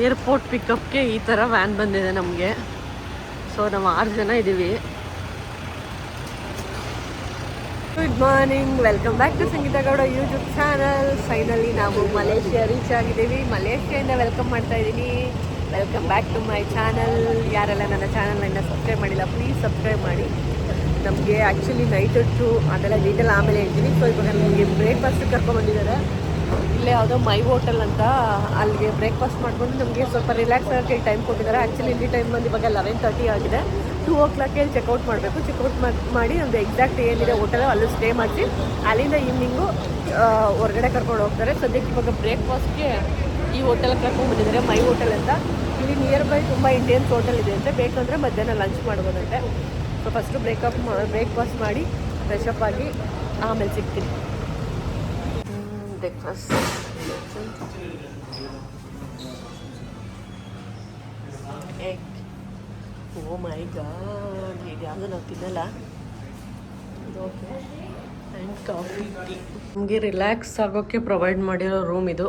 Airport ಪಿಕಪ್ಗೆ ಈ ಥರ van ಬಂದಿದೆ ನಮಗೆ. ಸೊ ನಾವು 6 ಜನ ಇದ್ದೀವಿ. Good morning, welcome back to Sangeetha Gowda YouTube channel. Finally ನಾವು ಮಲೇಷಿಯಾ ರೀಚ್ ಆಗಿದ್ದೀವಿ. ಮಲೇಷಿಯಾದಿಂದ ವೆಲ್ಕಮ್ ಮಾಡ್ತಾ ಇದ್ದೀನಿ. Welcome back to my channel. ಯಾರೆಲ್ಲ ನನ್ನ ಚಾನಲ್ನ ಸಬ್ಸ್ಕ್ರೈಬ್ ಮಾಡಿಲ್ಲ ಪ್ಲೀಸ್ ಸಬ್ಸ್ಕ್ರೈಬ್ ಮಾಡಿ. ನಮಗೆ ಆ್ಯಕ್ಚುಲಿ ನೈಟ್ ಹೊತ್ತು ಅದೆಲ್ಲ ಡೀಟೇಲ್ ಆಮೇಲೆ ಹೇಳ್ತೀನಿ. ಸೊ ಇವಾಗ ನಮಗೆ ಬ್ರೇಕ್ಫಾಸ್ಟ್ ಕರ್ಕೊಂಡ್ಬಂದಿದ್ದಾರೆ. ಇಲ್ಲೇ ಯಾವುದೋ ಮೈ ಹೋಟೆಲ್ ಅಂತ, ಅಲ್ಲಿಗೆ ಬ್ರೇಕ್ಫಾಸ್ಟ್ ಮಾಡ್ಕೊಂಡು ನಮಗೆ ಸ್ವಲ್ಪ ರಿಲ್ಯಾಕ್ಸ್ ಆಗೋಕ್ಕೆ ಟೈಮ್ ಕೊಟ್ಟಿದ್ದಾರೆ. ಆ್ಯಕ್ಚುಲಿ ಇಲ್ಲಿ ಟೈಮ್ ಬಂದು ಇವಾಗ 11:30 ಆಗಿದೆ. 2 o'clock ಚೆಕ್ಔಟ್ ಮಾಡಬೇಕು. ಚೆಕ್ಔಟ್ ಮಾಡಿ ಒಂದು ಎಕ್ಸಾಕ್ಟ್ ಏನಿದೆ ಹೋಟೆಲ್ ಅಲ್ಲೂ ಸ್ಟೇ ಮಾಡಿಸಿ ಅಲ್ಲಿಂದ ಈವ್ನಿಂಗು ಹೊರಗಡೆ ಕರ್ಕೊಂಡು ಹೋಗ್ತಾರೆ. ಸದ್ಯಕ್ಕೆ ಇವಾಗ ಬ್ರೇಕ್ಫಾಸ್ಟ್ಗೆ ಈ ಹೋಟೆಲ್ಗೆ ಕರ್ಕೊಂಡ್ಬಂದಿದ್ದಾರೆ, ಮೈ ಹೋಟೆಲ್ ಅಂತ. ಇಲ್ಲಿ ನಿಯರ್ ಬೈ ತುಂಬ ಇಂಡಿಯನ್ಸ್ ಹೋಟೆಲ್ ಇದೆ ಅಂತೆ. ಬೇಕಂದರೆ ಮಧ್ಯಾಹ್ನ ಲಂಚ್ ಮಾಡ್ಬೋದಂತೆ. ಸೊ ಫಸ್ಟು ಬ್ರೇಕ್ಫಾಸ್ಟ್ ಮಾಡಿ ಫ್ರೆಶ್ ಅಪ್ ಆಗಿ ಆಮೇಲೆ ಸಿಗ್ತೀನಿ. Breakfast egg. Oh my God, ಇದು ಯಾವುದು ನಾವು ತಿನ್ನಲ್ಲ. ಇದು ಓಕೆ. And coffee tea. ನಮಗೆ ರಿಲ್ಯಾಕ್ಸ್ ಆಗೋಕ್ಕೆ ಪ್ರೊವೈಡ್ ಮಾಡಿರೋ ರೂಮ್ ಇದು.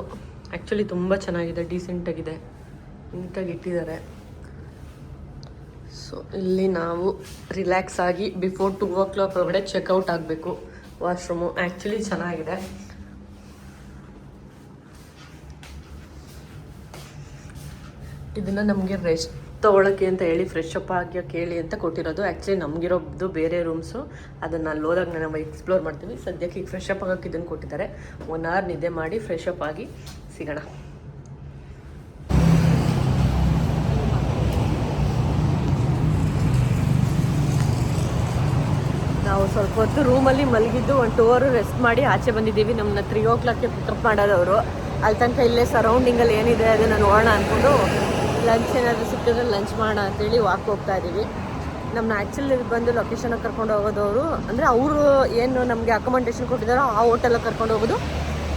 ಆ್ಯಕ್ಚುಲಿ ತುಂಬ ಚೆನ್ನಾಗಿದೆ, ಡೀಸೆಂಟಾಗಿದೆ, ನೀಟಾಗಿ ಇಟ್ಟಿದ್ದಾರೆ. ಸೊ ಇಲ್ಲಿ ನಾವು ರಿಲ್ಯಾಕ್ಸ್ ಆಗಿ ಬಿಫೋರ್ 2 o'clock ಒಳಗಡೆ ಚೆಕ್ಔಟ್ ಆಗಬೇಕು. ವಾಶ್ರೂಮು ಆ್ಯಕ್ಚುಲಿ ಚೆನ್ನಾಗಿದೆ. ಇದನ್ನು ನಮಗೆ ರೆಸ್ಟ್ ತೊಗೊಳಕ್ಕೆ ಅಂತ ಹೇಳಿ ಫ್ರೆಶ್ ಅಪ್ ಆಗೋಕ್ಕೆ ಹೇಳಿ ಅಂತ ಕೊಟ್ಟಿರೋದು. ಆ್ಯಕ್ಚುಲಿ ನಮಗಿರೋದು ಬೇರೆ ರೂಮ್ಸು, ಅದನ್ನು ಅಲ್ಲಿ ಹೋದಾಗ ನಾವು ಎಕ್ಸ್ಪ್ಲೋರ್ ಮಾಡ್ತೀವಿ. ಸದ್ಯಕ್ಕೆ ಈಗ ಫ್ರೆಶ್ ಅಪ್ ಆಗೋಕ್ಕೆ ಇದನ್ನು ಕೊಟ್ಟಿದ್ದಾರೆ. 1 hour ನಿದ್ದೆ ಮಾಡಿ ಫ್ರೆಶ್ ಅಪ್ ಆಗಿ ಸಿಗೋಣ. ನಾವು ಸ್ವಲ್ಪ ಹೊತ್ತು ರೂಮಲ್ಲಿ ಮಲಗಿದ್ದು 1 2 hour ರೆಸ್ಟ್ ಮಾಡಿ ಆಚೆ ಬಂದಿದ್ದೀವಿ. ನಮ್ಮನ್ನ 3 o'clock ಪಿಕಪ್ ಮಾಡೋದವರು. ಅಲ್ಲಿ ತನಕ ಇಲ್ಲೇ ಸರೌಂಡಿಂಗಲ್ಲಿ ಏನಿದೆ ಅದನ್ನು ನೋಡೋಣ ಅಂದ್ಕೊಂಡು ಲಂಚ್ ಏನಾದರೂ ಸಿಕ್ಕಿದ್ರೆ ಲಂಚ್ ಮಾಡೋಣ ಅಂತೇಳಿ ವಾಕ್ ಹೋಗ್ತಾ ಇದ್ದೀವಿ. ನಮ್ಮನ್ನ ಆ್ಯಕ್ಚುಲಿ ಬಂದು ಲೊಕೇಶನಿಗೆ ಕರ್ಕೊಂಡು ಹೋಗೋದವರು, ಅಂದರೆ ಅವರು ಏನು ನಮಗೆ ಅಕೊಮಂಡೇಷನ್ ಕೊಟ್ಟಿದ್ದಾರೋ ಆ ಹೋಟೆಲಿಗೆ ಕರ್ಕೊಂಡು ಹೋಗೋದು.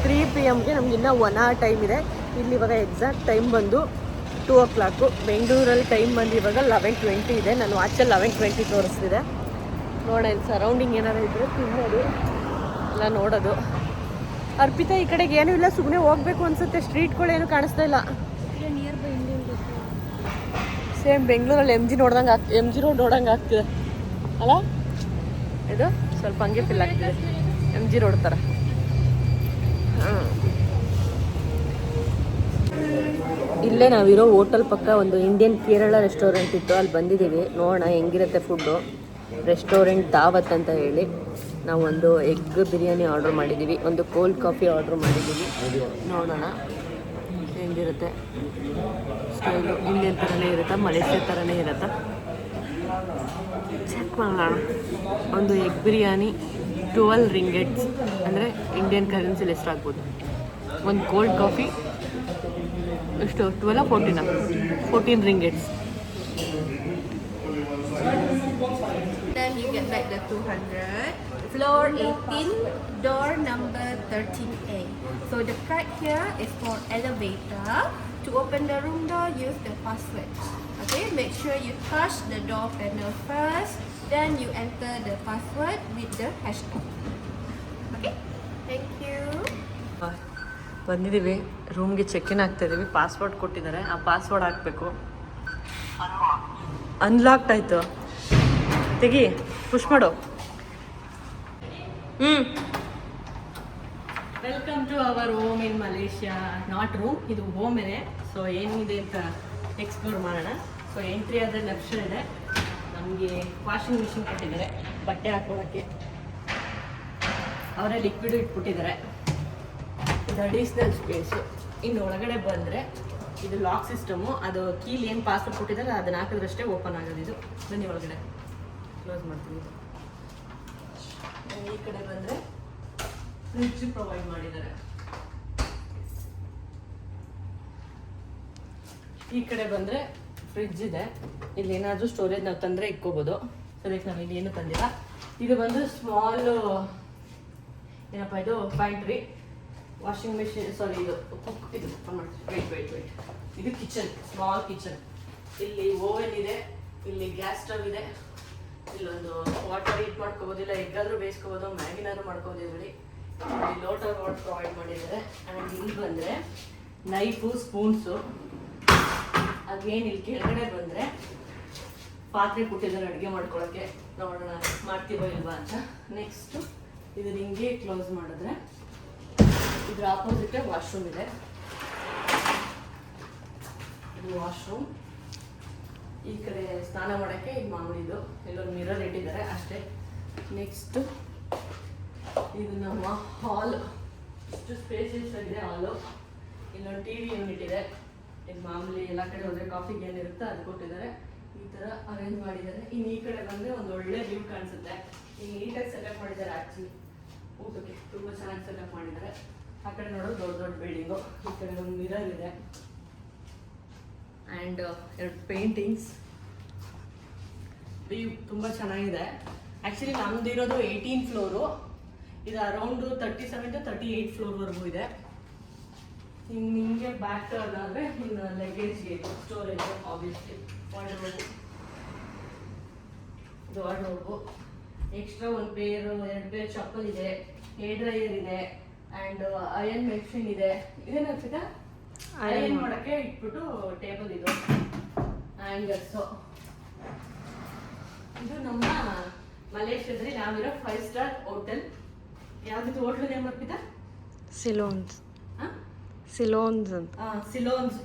3 PM ನಮ್ಗೆ ಇನ್ನೂ 1 hour ಟೈಮ್ ಇದೆ. ಇಲ್ಲಿ ಇವಾಗ ಎಕ್ಸಾಕ್ಟ್ ಟೈಮ್ ಬಂದು 2 o'clock. ಬೆಂಗಳೂರಲ್ಲಿ ಟೈಮ್ ಬಂದು ಇವಾಗ 11:20 ಇದೆ. ನಾನು ವಾಚಲ್ಲಿ 11:20 ತೋರಿಸ್ತಿದೆ. ನೋಡೋಣ ಇಲ್ಲಿ ಸರೌಂಡಿಂಗ್ ಏನಾರು ಇದ್ದರೆ ತಿನ್ನೋದು ಎಲ್ಲ ನೋಡೋದು. ಅರ್ಪಿತಾ, ಈ ಕಡೆಗೆ ಏನೂ ಇಲ್ಲ, ಸುಮ್ಮನೆ ಹೋಗ್ಬೇಕು ಅನ್ಸುತ್ತೆ. ಸ್ಟ್ರೀಟ್ಗಳೇನು ಕಾಣಿಸ್ತಾ ಇಲ್ಲ. ನಿಯರ್ ಬೈ ಇಂಡಿಯನ್ ಸೇಮ್ ಬೆಂಗಳೂರಲ್ಲಿ MG ರೋಡ್ ನೋಡಂಗೆ ಆಗ್ತಿದೆ ಅಲ್ಲ? ಇದು ಸ್ವಲ್ಪ ಹಂಗೆ ಫಿಲ್ ಆಗ್ತಿದೆ, MG ರೋಡ್ ಥರ. ಇಲ್ಲೇ ನಾವಿರೋ ಹೋಟೆಲ್ ಪಕ್ಕ ಒಂದು ಇಂಡಿಯನ್ ಕೇರಳ ರೆಸ್ಟೋರೆಂಟ್ ಇತ್ತು, ಅಲ್ಲಿ ಬಂದಿದ್ದೀವಿ. ನೋಡೋಣ ಹೆಂಗಿರುತ್ತೆ ಫುಡ್ಡು. ರೆಸ್ಟೋರೆಂಟ್ ದಾವತ್ ಅಂತ ಹೇಳಿ ನಾವು ಒಂದು ಎಗ್ ಬಿರಿಯಾನಿ ಆರ್ಡ್ರ್ ಮಾಡಿದ್ದೀವಿ, ಒಂದು ಕೋಲ್ಡ್ ಕಾಫಿ ಆರ್ಡ್ರ್ ಮಾಡಿದ್ದೀವಿ. ನೋಡೋಣ ಹೆಂಗಿರುತ್ತೆ. ಸ್ಟೈಲು ಇಂಡಿಯನ್ ಥರನೇ ಇರುತ್ತಾ, ಮಲೇಷ್ಯಾ ಥರನೇ ಇರುತ್ತಾ ಚೆಕ್ ಮಾಡೋಣ. ಒಂದು ಎಗ್ ಬಿರಿಯಾನಿ 12 ringgits, ಅಂದರೆ ಇಂಡಿಯನ್ ಕರೆನ್ಸಿಲಿ ಎಷ್ಟಾಗ್ಬೋದು. ಒಂದು ಕೋಲ್ಡ್ ಕಾಫಿ ಎಷ್ಟು 12 14 ringgits. Then you get back the 200. Floor 18, door number 13A. So the card here is for elevator. To open the room door, use the password. Okay, make sure you touch the door panel first. Then you enter the password with the hashtag. Okay, thank you. ಬಂದಿದ್ದೀವಿ, ರೂಮ್ಗೆ ಚೆಕ್-ಇನ್ ಆಗ್ತಾಯಿದ್ದೀವಿ. Password ಕೊಟ್ಟಿದ್ದಾರೆ, ಆ password ಹಾಕಬೇಕು. Unlocked ಆಯಿತು. ತೆಗಿ, push ಮಾಡು. Welcome to our home in Malaysia. Not room, ಇದು ಹೋಮೇನೆ. ಸೊ ಏನಿದೆ ಅಂತ ಎಕ್ಸ್ಪ್ಲೋರ್ ಮಾಡೋಣ. ಸೊ ಎಂಟ್ರಿ ಆದರೆ ಲೆಫ್ಟ್ ಸೈಡ್ ಇದೆ. ನಮಗೆ ವಾಷಿಂಗ್ ಮಿಷಿನ್ ಕೊಟ್ಟಿದ್ದಾರೆ, ಬಟ್ಟೆ ಹಾಕೋಕ್ಕೆ. ಅವರೇ ಲಿಕ್ವಿಡ್ ಇಟ್ಬಿಟ್ಟಿದ್ದಾರೆ. ಇದು ಅಡಿಷ್ನಲ್ ಸ್ಪೇಸು. ಇನ್ನು ಒಳಗಡೆ ಬಂದರೆ ಇದು ಲಾಕ್ ಸಿಸ್ಟಮು. ಅದು ಕೀಲಿ ಏನು ಪಾಸ್ವರ್ಡ್ ಕೊಟ್ಟಿದ್ದಾರೆ ಅದನ್ನು ಹಾಕಿದ್ರಷ್ಟೇ ಓಪನ್ ಆಗೋದು. ಇದು ಬನ್ನಿ ಒಳಗಡೆ ಕ್ಲೋಸ್ ಮಾಡ್ತೀನಿ. ಈ ಕಡೆ ಬಂದರೆ ಫ್ರಿಡ್ಜ್ ಪ್ರೊವೈಡ್ ಮಾಡಿದ್ದಾರೆ. ಈ ಕಡೆ ಬಂದರೆ ಫ್ರಿಡ್ಜ್ ಇದೆ. ಇಲ್ಲಿ ಏನಾದರೂ ಸ್ಟೋರೇಜ್ ನಾವು ತಂದರೆ ಇಕ್ಕೋಬೋದು. ಸದ್ಯಕ್ಕೆ ನಾವು ಇಲ್ಲಿ ಏನು ತಂದಿಲ್ಲ. ಇದು ಬಂದು ಸ್ಮಾಲ್ ಏನಪ್ಪ ಇದು ಪ್ಯಾಂಟ್ರಿ. ವಾಷಿಂಗ್ ಮಿಷಿನ್, ಸಾರಿ ಇದು ಕುಕ್, ಇದು ಓಪನ್ ಮಾಡ್ತೀವಿ. ವೆಯ್ಟ್ ಇದು ಕಿಚನ್, ಸ್ಮಾಲ್ ಕಿಚನ್. ಇಲ್ಲಿ ಓವೆನ್ ಇದೆ, ಇಲ್ಲಿ ಗ್ಯಾಸ್ ಸ್ಟವ್ ಇದೆ. ಇಲ್ಲೊಂದು ವಾಟರ್ ಹೀಟ್ ಮಾಡ್ಕೋಬೋದು, ಇಲ್ಲ ಎಗ್ಗಾದರೂ ಬೇಯಿಸ್ಕೋಬೋದು, ಮ್ಯಾಗಿನಾದ್ರು ಮಾಡ್ಕೋಬೋದು. ಇಲ್ಲಿ ಲೋಟ ವಾಟರ್ ಪ್ರೊವೈಡ್ ಮಾಡಿದ್ದಾರೆ. ಆ್ಯಂಡ್ ಇಲ್ಲಿ ಬಂದರೆ ನೈಫು, ಸ್ಪೂನ್ಸು, ಅಗೇನ್ ಇಲ್ಲಿ ಕೆಳಗಡೆ ಬಂದರೆ ಪಾತ್ರೆ ಕೊಟ್ಟಿದ್ದಾರೆ ಅಡುಗೆ ಮಾಡ್ಕೊಳಕ್ಕೆ. ನೋಡೋಣ ಮಾಡ್ತೀವೋ ಇಲ್ವಾ ಅಂತ. ನೆಕ್ಸ್ಟು ಇದನ್ನ ಹಿಂಗೆ ಕ್ಲೋಸ್ ಮಾಡಿದ್ರೆ ಇದ್ರ ಆಪೋಸಿಟೇ ವಾಶ್ರೂಮ್ ಇದೆ. ಇದು ವಾಶ್ರೂಮ್. ಈ ಕಡೆ ಸ್ನಾನ ಮಾಡೋಕ್ಕೆ ಇದು ಮಾಮೂಲಿದು, ಇಲ್ಲೊಂದು ಮಿರರ್ ಇಟ್ಟಿದ್ದಾರೆ ಅಷ್ಟೇ. ನೆಕ್ಸ್ಟು ಇದು ನಮ್ಮ ಹಾಲ್. ಇಷ್ಟು ಸ್ಪೇಸಿಯಸ್ ಆಗಿದೆ ಹಾಲು. ಇಲ್ಲೊಂದು ಟಿ ವಿ ಯೂನಿಟ್ ಇದೆ. ಇದು ಮಾಮೂಲಿ ಎಲ್ಲ ಕಡೆ ಹೋದರೆ ಕಾಫಿಗೆ ಏನಿರುತ್ತೆ ಅದು ಕೊಟ್ಟಿದ್ದಾರೆ. ಈ ಥರ ಅರೇಂಜ್ ಮಾಡಿದ್ದಾರೆ. ಇನ್ನು ಈ ಕಡೆ ಬಂದರೆ ಒಂದು ಒಳ್ಳೆ ವ್ಯೂ ಕಾಣಿಸುತ್ತೆ. ಈಗ ನೀಟಾಗಿ ಸೆಟಪ್ ಮಾಡಿದ್ದಾರೆ. ಆ್ಯಕ್ಚುಲಿ ಊಟಕ್ಕೆ ತುಂಬ ಚೆನ್ನಾಗಿ ಸೆಟಪ್ ಮಾಡಿದ್ದಾರೆ. ಆ ಕಡೆ ನೋಡೋದು ದೊಡ್ಡ ದೊಡ್ಡ ಬಿಲ್ಡಿಂಗು. ಈ ಕಡೆ ಒಂದು ಮಿರರ್ ಇದೆ ಆ್ಯಂಡ್ 2 ಪೇಂಟಿಂಗ್ಸ್. ವ್ಯೂ ತುಂಬ ಚೆನ್ನಾಗಿದೆ. ಆ್ಯಕ್ಚುಲಿ ನಮ್ದು ಇರೋದು 18th ಫ್ಲೋರು. ಇದು ಅರೌಂಡು 37 to 38 ಫ್ಲೋರ್ವರೆಗೂ ಇದೆ. ನಿಮಗೆ ಬ್ಯಾಕ್ ಟರ್ನ್ ಆದರೆ ಇನ್ನು ಲಗೇಜ್ಗೆ ಸ್ಟೋರೇಜ್ ಆಬ್ವಿಯಸ್ಲಿ ವಾರ್ಡ್ರೋಬು. ಇದು ವಾರ್ಡ್ರೋಬು. ಎಕ್ಸ್ಟ್ರಾ 1 ಪೇರು 2 ಪೇರ್ ಚಪ್ಪಲ್ ಇದೆ. ಹೇರ್ ಡ್ರೈಯರ್ ಇದೆ ಆ್ಯಂಡ್ ಅಯನ್ ಮೆಷಿನ್ ಇದೆ. ಇದೇನಾಗ್ತಿದೆ ಅಯನ್ ಮಾಡೋಕ್ಕೆ ಇಟ್ಬಿಟ್ಟು ಟೇಬಲ್ ಇದು ಹ್ಯಾಂಗರ್ಸು. ಇದು ನಮ್ಮ ಮಲೇಷ್ಯಾದಲ್ಲಿ ನಾವಿರೋ 5 ಸ್ಟಾರ್ ಹೋಟೆಲ್. ಯಾವ್ದು ಹೋಟ್ಲು ನೇಮ್ ಅರ್ಪಿತಾ? ಸಿಲೋನ್ಸ್. ಸಿಲೋನ್ಸ್ ಅಂತ. ಸಿಲೋನ್ಸ್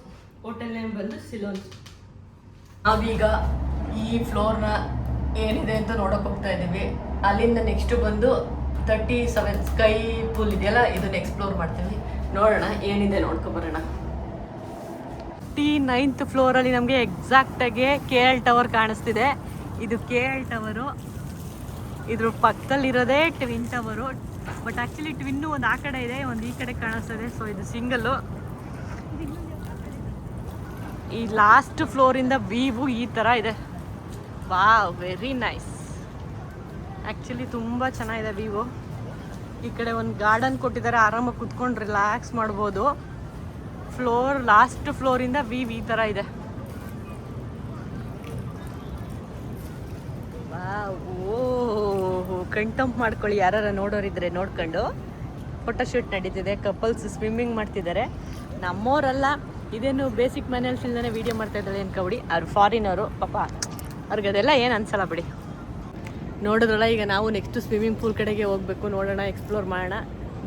ಹೋಟೆಲ್ ನೇಮ್ ಬಂದು ಸಿಲೋನ್ಸ್. ನಾವೀಗ ಈ ಫ್ಲೋರ್ನ ಏನಿದೆ ಅಂತ ನೋಡೋಕೆ ಹೋಗ್ತಾ ಇದ್ದೀವಿ. ಅಲ್ಲಿಂದ ನೆಕ್ಸ್ಟ್ ಬಂದು 37 ಸ್ಕೈ ಪೂಲ್ ಇದೆಯಲ್ಲ, ಇದನ್ನ ಎಕ್ಸ್ಪ್ಲೋರ್ ಮಾಡ್ತೀವಿ. ನೋಡೋಣ ಏನಿದೆ ನೋಡ್ಕೊಬರೋಣ. 9th ಫ್ಲೋರಲ್ಲಿ ನಮಗೆ ಎಕ್ಸಾಕ್ಟಾಗಿ KL ಟವರ್ ಕಾಣಿಸ್ತಿದೆ. ಇದು KL ಟವರು. ಇದ್ರ ಪಕ್ಕದಲ್ಲಿರೋದೇ twin tower. But actually twin ಒಂದು ಆ ಕಡೆ ಇದೆ, ಒಂದು ಈ ಕಡೆ ಕಾಣಿಸ್ತದೆ. ಸೊ ಇದು ಸಿಂಗಲ್ಲು. ಈ ಲಾಸ್ಟ್ ಫ್ಲೋರಿಂದ ವ್ಯೂ ಈ ಥರ ಇದೆ. Wow, very nice. ಆ್ಯಕ್ಚುಲಿ ತುಂಬ ಚೆನ್ನಾಗಿದೆ ವ್ಯೂ. ಈ ಕಡೆ ಒಂದು ಗಾರ್ಡನ್ ಕೊಟ್ಟಿದ್ದಾರೆ, ಆರಾಮಾಗಿ ಕುತ್ಕೊಂಡು ರಿಲ್ಯಾಕ್ಸ್ ಮಾಡ್ಬೋದು. ಲಾಸ್ಟ್ ಫ್ಲೋರಿಂದ ವ್ಯೂ ಈ ಥರ ಇದೆ. ಓಹ್, ಕಣ್ತಂಪು ಮಾಡ್ಕೊಳ್ಳಿ. ಯಾರು ನೋಡೋರಿದ್ರೆ ನೋಡ್ಕೊಂಡು. ಫೋಟೋಶೂಟ್ ನಡೀತಿದೆ. ಕಪಲ್ಸ್ ಸ್ವಿಮ್ಮಿಂಗ್ ಮಾಡ್ತಿದ್ದಾರೆ. ನಮ್ಮೋರಲ್ಲ, ಇದೇನು ಬೇಸಿಕ್ ಮನೇಲಿ ಇಲ್ದೇ ವೀಡಿಯೋ ಮಾಡ್ತಾ ಇದ್ದಾಳೆ ಅನ್ಕೊಬಿಡಿ. ಅವ್ರು ಫಾರಿನವರು ಪಾಪ, ಅವ್ರಿಗದೆಲ್ಲ ಏನು ಅನ್ಸಲ್ಲ ಬಿಡಿ. ನೋಡಿದ್ರಲ್ಲ, ಈಗ ನಾವು ನೆಕ್ಸ್ಟ್ ಸ್ವಿಮ್ಮಿಂಗ್ ಪೂಲ್ ಕಡೆಗೆ ಹೋಗಬೇಕು. ನೋಡೋಣ, ಎಕ್ಸ್ಪ್ಲೋರ್ ಮಾಡೋಣ.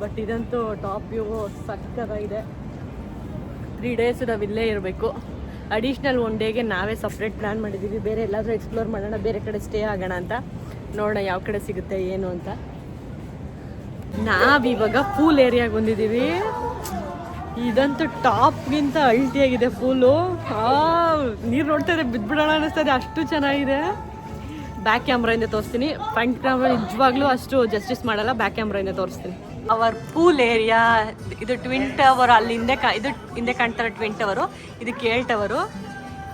ಬಟ್ ಇದಂತೂ ಟಾಪ್ ವ್ಯೂ ಸಕ್ಕತ್ತಾಗಿದೆ. 3 days ನಾವು ಇಲ್ಲೇ ಇರಬೇಕು. ಅಡಿಷ್ನಲ್ 1 ಡೇಗೆ ನಾವೇ ಸಪ್ರೇಟ್ ಪ್ಲ್ಯಾನ್ ಮಾಡಿದ್ದೀವಿ. ಬೇರೆ ಎಲ್ಲಾದರೂ ಎಕ್ಸ್ಪ್ಲೋರ್ ಮಾಡೋಣ, ಬೇರೆ ಕಡೆ ಸ್ಟೇ ಆಗೋಣ ಅಂತ. ನೋಡೋಣ ಯಾವ ಕಡೆ ಸಿಗುತ್ತೆ ಏನು ಅಂತ. ನಾವಿವಾಗ ಪೂಲ್ ಏರಿಯಾಗೆ ಬಂದಿದ್ದೀವಿ. ಇದಂತೂ ಟಾಪ್ಗಿಂತ ಅಲ್ಟಿಯಾಗಿದೆ ಪೂಲು. ನೀರು ನೋಡ್ತಾ ಇದ್ರೆ ಬಿದ್ಬಿಡೋಣ ಅನ್ನಿಸ್ತದೆ, ಅಷ್ಟು ಚೆನ್ನಾಗಿದೆ. ಬ್ಯಾಕ್ ಕ್ಯಾಮ್ರಾಯಿಂದ ತೋರಿಸ್ತೀನಿ. ಫ್ರಂಟ್ ಕ್ಯಾಮ್ರಾ ನಿಜವಾಗ್ಲೂ ಅಷ್ಟು ಜಸ್ಟಿಸ್ ಮಾಡಲ್ಲ. ಬ್ಯಾಕ್ ಕ್ಯಾಮ್ರಾಯಿಂದ ತೋರಿಸ್ತೀನಿ. ಅವರ್ ಪೂಲ್ ಏರಿಯಾ ಇದು ಟ್ವಿನ್ ಟವರ್. ಅಲ್ಲಿ ಇದು ಹಿಂದೆ ಕಾಣ್ತಾರೆ ಟ್ವಿನ್ ಟವರು. ಇದು KL ಟವರು.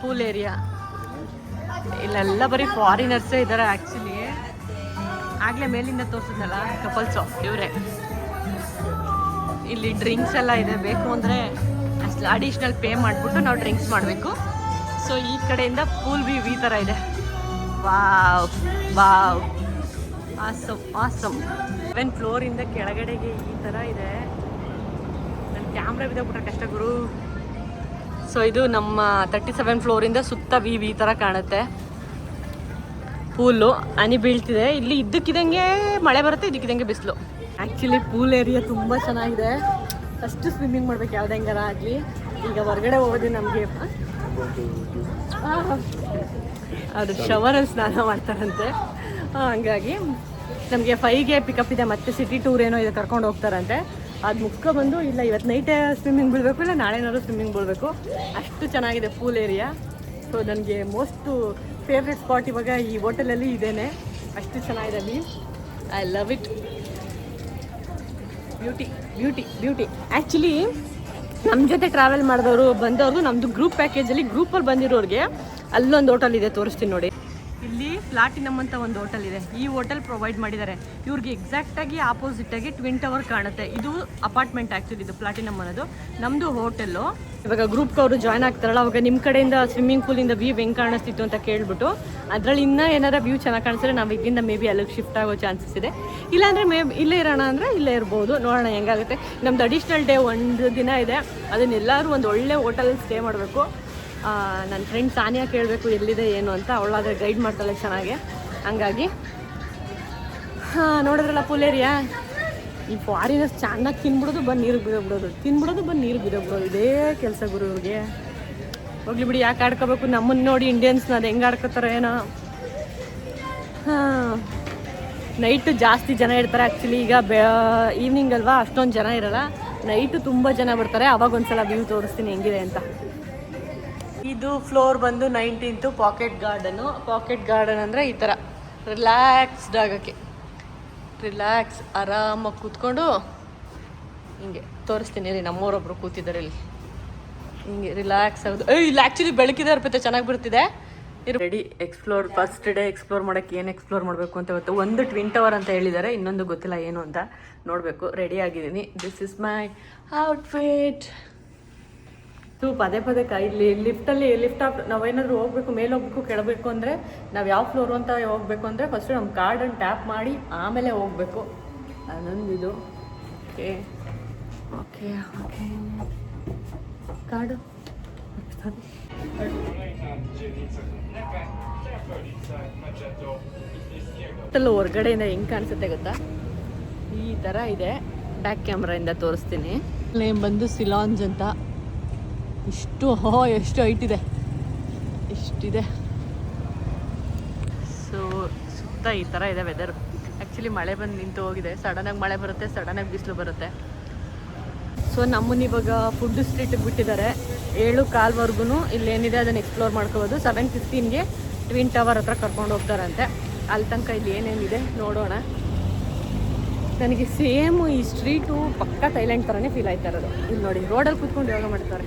ಪೂಲ್ ಏರಿಯಾ ಇಲ್ಲೆಲ್ಲ ಬರೀ ಫಾರಿನರ್ಸೇ ಇದ್ದಾರೆ. ಆ್ಯಕ್ಚುಲಿ ಆಗಲೇ ಮೇಲಿಂದ ತೋರಿಸಿದ್ನಲ್ಲ ಕಪಲ್ಸು, ಇವರೇ. ಇಲ್ಲಿ ಡ್ರಿಂಕ್ಸ್ ಎಲ್ಲ ಇದೆ. ಬೇಕು ಅಂದರೆ ಅಷ್ಟು ಅಡಿಷ್ನಲ್ ಪೇ ಮಾಡಿಬಿಟ್ಟು ನಾವು ಡ್ರಿಂಕ್ಸ್ ಮಾಡಬೇಕು. ಸೊ ಈ ಕಡೆಯಿಂದ ಪೂಲ್ ವ್ಯೂ ಈ ಥರ ಇದೆ. Wow wow, awesome awesome. 7th ಫ್ಲೋರಿಂದ ಕೆಳಗಡೆಗೆ ಈ ಥರ ಇದೆ. ನನ್ನ ಕ್ಯಾಮ್ರಾ ಬಿದ್ದೋಗ್ಬಿಟ್ರೆ ಕಷ್ಟ ಗುರು. ಸೊ ಇದು ನಮ್ಮ 37 ಫ್ಲೋರಿಂದ ಸುತ್ತ ವ್ಯೂ ಈ ಥರ ಕಾಣುತ್ತೆ. ಪೂಲು ಹನಿ ಬೀಳ್ತಿದೆ. ಇಲ್ಲಿ ಇದ್ದಕ್ಕಿದಂಗೆ ಮಳೆ ಬರುತ್ತೆ, ಇದ್ದಕ್ಕಿದಂಗೆ ಬಿಸಿಲು. ಆ್ಯಕ್ಚುಲಿ ಪೂಲ್ ಏರಿಯಾ ತುಂಬ ಚೆನ್ನಾಗಿದೆ. ಅಷ್ಟು ಸ್ವಿಮ್ಮಿಂಗ್ ಮಾಡ್ಬೇಕು ಯಾವುದೇ ಹೆಂಗಾರ ಆಗಲಿ. ಈಗ ಹೊರಗಡೆ ಹೋಗೋದು ನಮಗೆ ಅದು ಶವರಲ್ಲಿ ಸ್ನಾನ ಮಾಡ್ತಾರಂತೆ. ಹಂಗಾಗಿ ನಮಗೆ 5ಗೆ ಪಿಕಪ್ ಇದೆ. ಮತ್ತೆ ಸಿಟಿ ಟೂರ್ ಏನೋ ಇದೆ, ಕರ್ಕೊಂಡು ಹೋಗ್ತಾರಂತೆ. ಅದು ಮುಗ್ಕೊಬಂದು ಇಲ್ಲ ಇವತ್ತು ನೈಟೇ ಸ್ವಿಮ್ಮಿಂಗ್ ಬೀಳಬೇಕು, ಇಲ್ಲ ನಾಳೆನಾದ್ರು ಸ್ವಿಮ್ಮಿಂಗ್ ಬೀಳಬೇಕು. ಅಷ್ಟು ಚೆನ್ನಾಗಿದೆ ಪೂಲ್ ಏರಿಯಾ. ಸೊ ನನಗೆ ಮೋಸ್ಟು ಫೇವ್ರೆಟ್ ಸ್ಪಾಟ್ ಇವಾಗ ಈ ಹೋಟೆಲಲ್ಲಿ ಇದೇನೆ. ಅಷ್ಟು ಚೆನ್ನಾಗಿದೆ view. I love it. Beauty beauty beauty. Actually ನಮ್ಮ ಜೊತೆ ಟ್ರಾವೆಲ್ ಮಾಡಿದವರು ಬಂದವರು ನಮ್ಮದು ಗ್ರೂಪ್ ಪ್ಯಾಕೇಜಲ್ಲಿ ಗ್ರೂಪಲ್ಲಿ ಬಂದಿರೋರಿಗೆ ಅಲ್ಲೊಂದು ಹೋಟೆಲ್ ಇದೆ, ತೋರಿಸ್ತೀನಿ ನೋಡಿ. ಇಲ್ಲಿ ಪ್ಲಾಟಿನಮ್ ಅಂತ ಒಂದು ಹೋಟೆಲ್ ಇದೆ. ಈ ಹೋಟೆಲ್ ಪ್ರೊವೈಡ್ ಮಾಡಿದ್ದಾರೆ. ಇವ್ರಿಗೆ ಎಕ್ಸಾಕ್ಟಾಗಿ ಆಪೋಸಿಟಾಗಿ ಟ್ವಿನ್ ಟವರ್ ಕಾಣುತ್ತೆ. ಇದು ಅಪಾರ್ಟ್ಮೆಂಟ್ ಆ್ಯಕ್ಚುಲಿ, ಇದು ಪ್ಲಾಟಿನಮ್ ಅನ್ನೋದು. ನಮ್ಮದು ಹೋಟೆಲ್ಲು. ಇವಾಗ ಗ್ರೂಪ್ಗೆ ಅವರು ಜಾಯ್ನ್ ಆಗ್ತಾರಲ್ಲ, ಅವಾಗ ನಿಮ್ಮ ಕಡೆಯಿಂದ ಸ್ವಿಮ್ಮಿಂಗ್ ಪೂಲಿಂದ ವ್ಯೂ ಹೆಂಗೆ ಕಾಣಿಸ್ತಿತ್ತು ಅಂತ ಕೇಳ್ಬಿಟ್ಟು, ಅದರಲ್ಲಿ ಇನ್ನೂ ಏನಾರ ವ್ಯೂ ಚೆನ್ನಾಗಿ ಕಾಣಿಸಿದ್ರೆ ನಾವು ಇಲ್ಲಿಂದ ಮೇ ಬಿ ಅಲ್ಲಿಗೆ ಶಿಫ್ಟ್ ಆಗೋ ಚಾನ್ಸಸ್ ಇದೆ. ಇಲ್ಲಾಂದರೆ ಇಲ್ಲೇ ಇರೋಣ ಅಂದರೆ ಇಲ್ಲೇ ಇರ್ಬೋದು. ನೋಡೋಣ ಹೆಂಗಾಗುತ್ತೆ. ನಮ್ದು ಅಡಿಷ್ನಲ್ ಡೇ 1 ದಿನ ಇದೆ. ಅದನ್ನೆಲ್ಲರೂ ಒಂದು ಒಳ್ಳೆ ಹೋಟೆಲಲ್ಲಿ ಸ್ಟೇ ಮಾಡಬೇಕು. ನನ್ನ ಫ್ರೆಂಡ್ ಸಾನಿಯಾ ಕೇಳಬೇಕು ಎಲ್ಲಿದೆ ಏನು ಅಂತ, ಅವಳಾದ್ರೆ ಗೈಡ್ ಮಾಡ್ತಾಳೆ ಚೆನ್ನಾಗಿ. ಹಂಗಾಗಿ ನೋಡಿದ್ರಲ್ಲ ಪುಲೇರಿಯಾ, ಈ ಫಾರಿನರ್ಸ್ ಚೆನ್ನಾಗಿ ತಿನ್ಬಿಡೋದು ಬಂದು ನೀರಿಗೆ ಬಿಡೋಬಿಡೋದು, ತಿನ್ಬಿಡೋದು ಬಂದು ನೀರಿಗೆ ಬಿಡೋಬಿಡೋದು, ಇದೇ ಕೆಲಸ ಗುರು ಇವ್ರಿಗೆ. ಹೋಗ್ಲಿ ಬಿಡಿ, ಯಾಕೆ ಆಡ್ಕೋಬೇಕು, ನಮ್ಮನ್ನು ನೋಡಿ ಇಂಡಿಯನ್ಸ್ನ ಅದು ಹೆಂಗೆ ಆಡ್ಕೋತಾರೆ ಏನೋ. ನೈಟು ಜಾಸ್ತಿ ಜನ ಇರ್ತಾರೆ ಆ್ಯಕ್ಚುಲಿ. ಈಗ ಈವ್ನಿಂಗ್ ಅಲ್ವಾ, ಅಷ್ಟೊಂದು ಜನ ಇರಲ್ಲ. ನೈಟು ತುಂಬ ಜನ ಬರ್ತಾರೆ. ಅವಾಗ ಒಂದ್ಸಲ ವ್ಯೂ ತೋರಿಸ್ತೀನಿ ಹೆಂಗಿದೆ ಅಂತ. ಇದು ಫ್ಲೋರ್ ಬಂದು 19th packet garden. Packet garden ಅಂದರೆ ಈ ಥರ ರಿಲ್ಯಾಕ್ಸ್ಡ್ ಆಗೋಕ್ಕೆ, ರಿಲ್ಯಾಕ್ಸ್ ಆರಾಮಾಗಿ ಕೂತ್ಕೊಂಡು ಹಿಂಗೆ ತೋರಿಸ್ತೀನಿ ರೀ. ನಮ್ಮವರೊಬ್ರು ಕೂತಿದ್ದಾರೆ ಇಲ್ಲಿ, ಹಿಂಗೆ ರಿಲ್ಯಾಕ್ಸ್ ಆಗೋದು. ಇಲ್ಲಿ ಆ್ಯಕ್ಚುಲಿ ಬೆಳಕಿದೆ ಅರ್ಪಿತ, ಚೆನ್ನಾಗಿ ಬರ್ತಿದೆ. Ready explore, first day explore ಮಾಡೋಕ್ಕೆ ಏನು ಎಕ್ಸ್ಪ್ಲೋರ್ ಮಾಡಬೇಕು ಅಂತ ಗೊತ್ತು. ಒಂದು ಟ್ವಿನ್ ಟವರ್ ಅಂತ ಹೇಳಿದ್ದಾರೆ, ಇನ್ನೊಂದು ಗೊತ್ತಿಲ್ಲ ಏನು ಅಂತ, ನೋಡಬೇಕು. ರೆಡಿ ಆಗಿದ್ದೀನಿ. This is my outfit. ಪದೇ ಪದೇ ಇಲ್ಲಿ ಲಿಫ್ಟ್ ಆಫ್ ನಾವೇನಾದರೂ ಹೋಗ್ಬೇಕು, ಮೇಲೆ ಹೋಗ್ಬೇಕು, ಕೆಳಬೇಕು ಅಂದರೆ ನಾವು ಯಾವ ಫ್ಲೋರು ಅಂತ ಹೋಗ್ಬೇಕು ಅಂದರೆ ಫಸ್ಟು ನಮ್ಮ ಕಾರ್ಡನ್ನು ಟ್ಯಾಪ್ ಮಾಡಿ ಆಮೇಲೆ ಹೋಗಬೇಕು. ಅದೊಂದಿದು. ಓಕೆ ಓಕೆ ಓಕೆ ಕಾರ್ಡು ಹೊರಗಡೆಯಿಂದ ಹೆಂಗೆ ಕಾಣಿಸುತ್ತೆ ಗೊತ್ತಾ, ಈ ಥರ ಇದೆ. ಬ್ಯಾಕ್ ಕ್ಯಾಮ್ರಾಯಿಂದ ತೋರಿಸ್ತೀನಿ. ನೇಮ್ ಬಂದು ಸಿಲಾಂಜ್ ಅಂತ. ಎಷ್ಟು ಹೈಟ್ ಇದೆ, ಇಷ್ಟಿದೆ. ಸೊ ಸುತ್ತ ಈ ಥರ ಇದೆ ವೆದರ್. ಆ್ಯಕ್ಚುಲಿ ಮಳೆ ಬಂದು ನಿಂತು ಹೋಗಿದೆ. ಸಡನ್ನಾಗಿ ಮಳೆ ಬರುತ್ತೆ, ಸಡನ್ನಾಗಿ ಬಿಸಿಲು ಬರುತ್ತೆ. ಸೊ ನಮ್ಮನ್ನ ಇವಾಗ ಫುಡ್ ಸ್ಟ್ರೀಟಿಗೆ ಬಿಟ್ಟಿದ್ದಾರೆ. 7:15ವರೆಗೂ ಇಲ್ಲೇನಿದೆ ಅದನ್ನು ಎಕ್ಸ್ಪ್ಲೋರ್ ಮಾಡ್ಕೋಬೋದು. 7:15ಗೆ ಟ್ವಿನ್ ಟವರ್ ಹತ್ರ ಕರ್ಕೊಂಡು ಹೋಗ್ತಾರಂತೆ. ಅಲ್ಲಿ ತನಕ ಇಲ್ಲಿ ಏನೇನಿದೆ ನೋಡೋಣ. ನನಗೆ ಸೇಮ್ ಈ ಸ್ಟ್ರೀಟು ಪಕ್ಕ ಥೈಲ್ಯಾಂಡ್ ಥರನೇ ಫೀಲ್ ಆಯ್ತಾ ಇರೋದು. ಇಲ್ಲಿ ನೋಡಿ, ರೋಡಲ್ಲಿ ಕೂತ್ಕೊಂಡು ಯೋಗ ಮಾಡ್ತಾರೆ.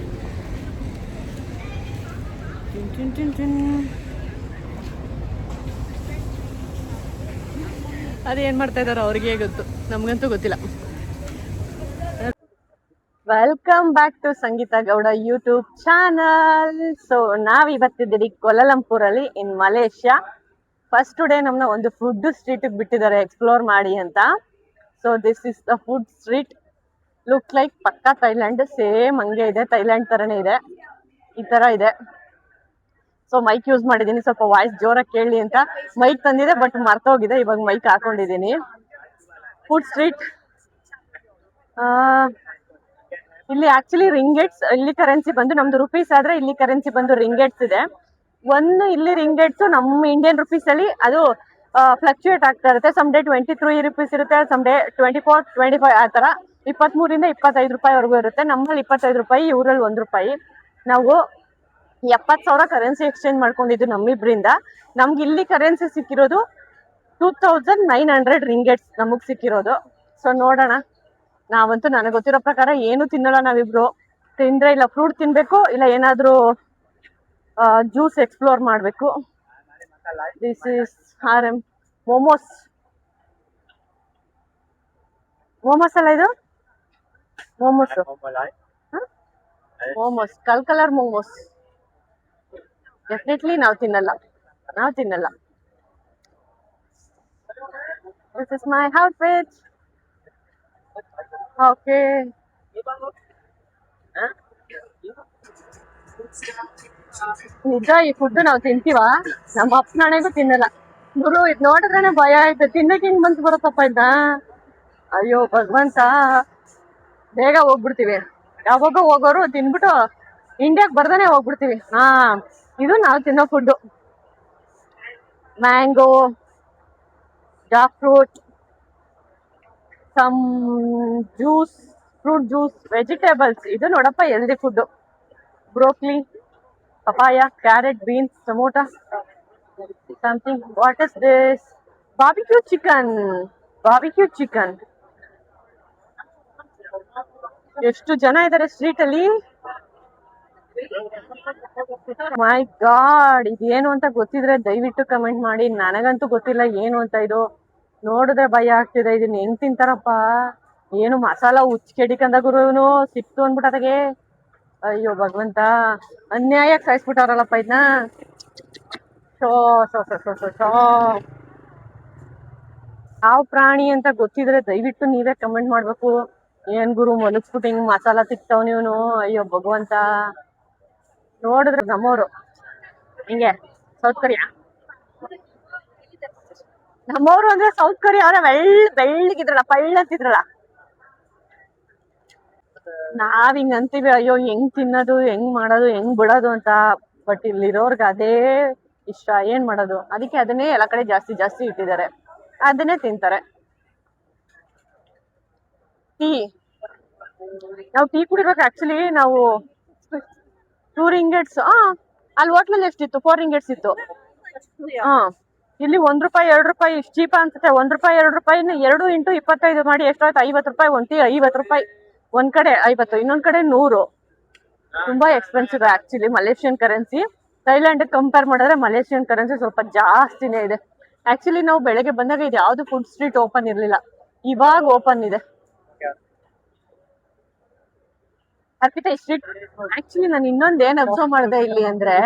ಅದೇನು ಮಾಡ್ತಾ ಇದಾರೋ ಅವ್ರಿಗೆ ಗೊತ್ತು, ನಮಗಂತೂ ಗೊತ್ತಿಲ್ಲ. Welcome back to Sangeetha Gowda YouTube channel. So ನಾವಿವತ್ತಿದ್ದೀವಿ ಕೋಲಾಲಂಪುರಲ್ಲಿ ಇನ್ ಮಲೇಷ್ಯಾ. ಫಸ್ಟ್ ಡೇ ನಮ್ಮನ್ನ ಒಂದು ಫುಡ್ ಸ್ಟ್ರೀಟಿಗೆ ಬಿಟ್ಟಿದ್ದಾರೆ ಎಕ್ಸ್ಪ್ಲೋರ್ ಮಾಡಿ ಅಂತ. So this is the food street. Look like ಪಕ್ಕ ಥೈಲ್ಯಾಂಡ್, ಸೇಮ್ ಹಂಗೆ ಇದೆ, ಥೈಲ್ಯಾಂಡ್ ಥರನೇ ಇದೆ. ಈ ಥರ ಇದೆ. ಸೊ ಮೈಕ್ ಯೂಸ್ ಮಾಡಿದ್ದೀನಿ, ಸ್ವಲ್ಪ ವಾಯ್ಸ್ ಜೋರಾಗಿ ಕೇಳಿ ಅಂತ. ಮೈಕ್ ತಂದಿದೆ ಬಟ್ ಮರ್ತೋಗಿದೆ, ಇವಾಗ ಮೈಕ್ ಹಾಕೊಂಡಿದ್ದೀನಿ. Food street. ಇಲ್ಲಿ ಆಕ್ಚುಲಿ ರಿಂಗೆಟ್ಸ್, ಇಲ್ಲಿ ಕರೆನ್ಸಿ ಬಂದು ನಮ್ದು ರುಪೀಸ್ ಆದ್ರೆ ಇಲ್ಲಿ ಕರೆನ್ಸಿ ಬಂದು ರಿಂಗೆಟ್ಸ್ ಇದೆ. ಒಂದು ಇಲ್ಲಿ ರಿಂಗೆಟ್ಸ್ ನಮ್ಮ ಇಂಡಿಯನ್ ರುಪೀಸ್ ಅಲ್ಲಿ ಅದು ಫ್ಲಕ್ಚುಯೇಟ್ ಆಗ್ತಾ ಇರುತ್ತೆ. ಸಮ್ ಡೇ 23 ರೂಪೀಸ್ ಇರುತ್ತೆ, ಸಮ್ ಡೇ 24, 25 ಆ ಥರ. 23ರಿಂದ 25 ರೂಪಾಯಿವರೆಗೂ ಇರುತ್ತೆ. ನಮ್ಮಲ್ಲಿ 25 ರೂಪಾಯಿ, ಇವರಲ್ಲಿ 1 ರೂಪಾಯಿ. ನಾವು 70,000 ಕರೆನ್ಸಿ ಎಕ್ಸ್ಚೇಂಜ್ ಮಾಡ್ಕೊಂಡಿದ್ದು ನಮ್ಮಿಬ್ರಿಂದ. ನಮ್ಗೆ ಇಲ್ಲಿ ಕರೆನ್ಸಿ ಸಿಕ್ಕಿರೋದು 2900 ರಿಂಗೆಟ್ಸ್ ನಮಗೆ ಸಿಕ್ಕಿರೋದು. ಸೊ ನೋಡೋಣ. ನಾವಂತೂ ನನಗೆ ಗೊತ್ತಿರೋ ಪ್ರಕಾರ ಏನು ತಿನ್ನಲ್ಲ ನಾವಿಬ್ರು. ತಿಂದ್ರೆ ಇಲ್ಲ ಫ್ರೂಟ್ ತಿನ್ಬೇಕು, ಇಲ್ಲ ಏನಾದರೂ ಜ್ಯೂಸ್ ಎಕ್ಸ್ಪ್ಲೋರ್ ಮಾಡಬೇಕು. This is RM momos. Momos ಅಲ್ಲ ಇದು, ಮೋಮೋಸ್, ಮೋಮೋಸ್, ಕಲರ್ ಮೋಮೋಸ್. ಡೆಫಿನೆಟ್ಲಿ ನಾವು ತಿನ್ನಲ್ಲ. This is my outfit. Okay, ನಿಜ ಈ ಫುಡ್ ನಾವು ತಿಂತೀವ? ನಮ್ಮ ಅಪ್ಪನಾಣೆಗೂ ತಿನ್ನಲ್ಲ ಗುರು. ಇದು ನೋಡಿದ್ರೇನೆ ಭಯ ಆಯ್ತು. ತಿನ್ನಕ್ಕೆ ಹಿಂಗ್ ಮನ್ಸು ಬರುತ್ತಪ್ಪ ಇದ್ದ. ಅಯ್ಯೋ ಭಗವಂತ, ಬೇಗ ಹೋಗ್ಬಿಡ್ತೀವಿ. ಯಾವಾಗ ಹೋಗೋರು ತಿನ್ಬಿಟ್ಟು ಇಂಡಿಯಾಗೆ ಬರ್ದಾನೆ ಹೋಗ್ಬಿಡ್ತೀವಿ. ಇದು ನಾವು ತಿನ್ನೋ food. Mango, jackfruit, some juice, fruit juice, vegetables. ಇದು ನೋಡಪ್ಪ healthy food. Broccoli, papaya, carrot, beans, tomato, something. What is this? Barbecue chicken. ಎಷ್ಟು ಜನ ಇದ್ದಾರೆ ಸ್ಟ್ರೀಟ್ ಅಲ್ಲಿ. ಮೈ ಗಾಡ್, ಇದೇನು ಅಂತ ಗೊತ್ತಿದ್ರೆ ದಯವಿಟ್ಟು ಕಮೆಂಟ್ ಮಾಡಿ. ನನಗಂತೂ ಗೊತ್ತಿಲ್ಲ ಏನು ಅಂತ. ಇದು ನೋಡಿದ್ರೆ ಭಯ ಆಗ್ತಿದೆ. ಇದನ್ನ ಹೆಂಗ್ ತಿಂತಾರಪ್ಪ? ಏನು ಮಸಾಲ ಹುಚ್ಕೆಡಿಕಂದ ಗುರು ಇವನು. ಸಿಕ್ತು ಅಂದ್ಬಿಟ್ಟದಾಗೆ. ಅಯ್ಯೋ ಭಗವಂತ, ಅನ್ಯಾಯಕ್ಕೆ ಸಾಯಿಸ್ಬಿಟ್ಟವ್ರಲ್ಲಪ್ಪ ಇದನ್ನ. ಯಾವ ಪ್ರಾಣಿ ಅಂತ ಗೊತ್ತಿದ್ರೆ ದಯವಿಟ್ಟು ನೀವೇ ಕಮೆಂಟ್ ಮಾಡ್ಬೇಕು. ಏನ್ ಗುರು ಮಲಗಿಸ್ಬಿಟ್ಟು ಹಿಂಗ್ ಮಸಾಲ ತಿಕ್ತಾವ್ ನೀವನು. ಅಯ್ಯೋ ಭಗವಂತ, ನೋಡಿದ್ರೆ ನಮ್ಮವರು ಹಿಂಗೆ ಸೌತ್ ಕೊರಿಯಾ, ನಮ್ಮವರು ಅಂದ್ರೆ ಸೌತ್ ಕೊರಿಯಾ ಅವ್ರ ಬೆಳ್ಳಗಿದ್ರಲ್ಲ, ಪಳ್ಳಂತಿದ್ರಲ್ಲ. ನಾವ್ ಹಿಂಗ್ ಅಂತೀವಿ, ಅಯ್ಯೋ ಹೆಂಗ್ ತಿನ್ನೋದು, ಹೆಂಗ್ ಮಾಡೋದು, ಹೆಂಗ್ ಬಿಡೋದು ಅಂತ. ಬಟ್ ಇಲ್ಲಿರೋರ್ಗೆ ಅದೇ ಇಷ್ಟ, ಏನ್ ಮಾಡೋದು. ಅದಕ್ಕೆ ಅದನ್ನೇ ಎಲ್ಲ ಕಡೆ ಜಾಸ್ತಿ ಜಾಸ್ತಿ ಇಟ್ಟಿದ್ದಾರೆ, ಅದನ್ನೇ ತಿಂತಾರೆ. ಟೀ, ನಾವು ಟೀ ಕುಡಿಬೇಕು. ಆಕ್ಚುಲಿ ನಾವು 2 ರಿಂಗೆಟ್ಸ್, ಅಲ್ಲಿ ಹೋಟ್ಲಲ್ಲಿ ಎಷ್ಟಿತ್ತು? 4 ರಿಂಗೆಟ್ಸ್ ಇತ್ತು. ಇಲ್ಲಿ ₹1 ₹2 ಇಷ್ಟು ಚೀಪ ಅನ್ಸುತ್ತೆ. ₹1 ₹2 2 × 25 ಮಾಡಿ ಎಷ್ಟಾಯ್ತು? ₹50. ಒಂದ್ ಟೀ ₹50. ಒಂದ್ ಕಡೆ 50, ಇನ್ನೊಂದ್ ಕಡೆ 100. ತುಂಬಾ expensive actually Malaysian currency. Thailand compare ಮಾಡಿದ್ರೆ ಮಲೇಷಿಯನ್ ಕರೆನ್ಸಿ ಸ್ವಲ್ಪ ಜಾಸ್ತಿನೇ ಇದೆ. ಆಕ್ಚುಲಿ ನಾವು ಬೆಳಗ್ಗೆ ಬಂದಾಗ ಇದು ಯಾವ್ದು ಫುಡ್ ಸ್ಟ್ರೀಟ್ ಓಪನ್ ಇರ್ಲಿಲ್ಲ, ಇವಾಗ ಓಪನ್ ಇದೆ. ಅರ್ಪಿತಾ, ಈ ಸ್ಟ್ರೀಟ್ ಆಕ್ಚುಲಿ ನಾನು ಇನ್ನೊಂದ್ ಏನ್ ಅಬ್ಸರ್ವ್ ಮಾಡಿದೆ ಇಲ್ಲಿ ಅಂದ್ರೆ,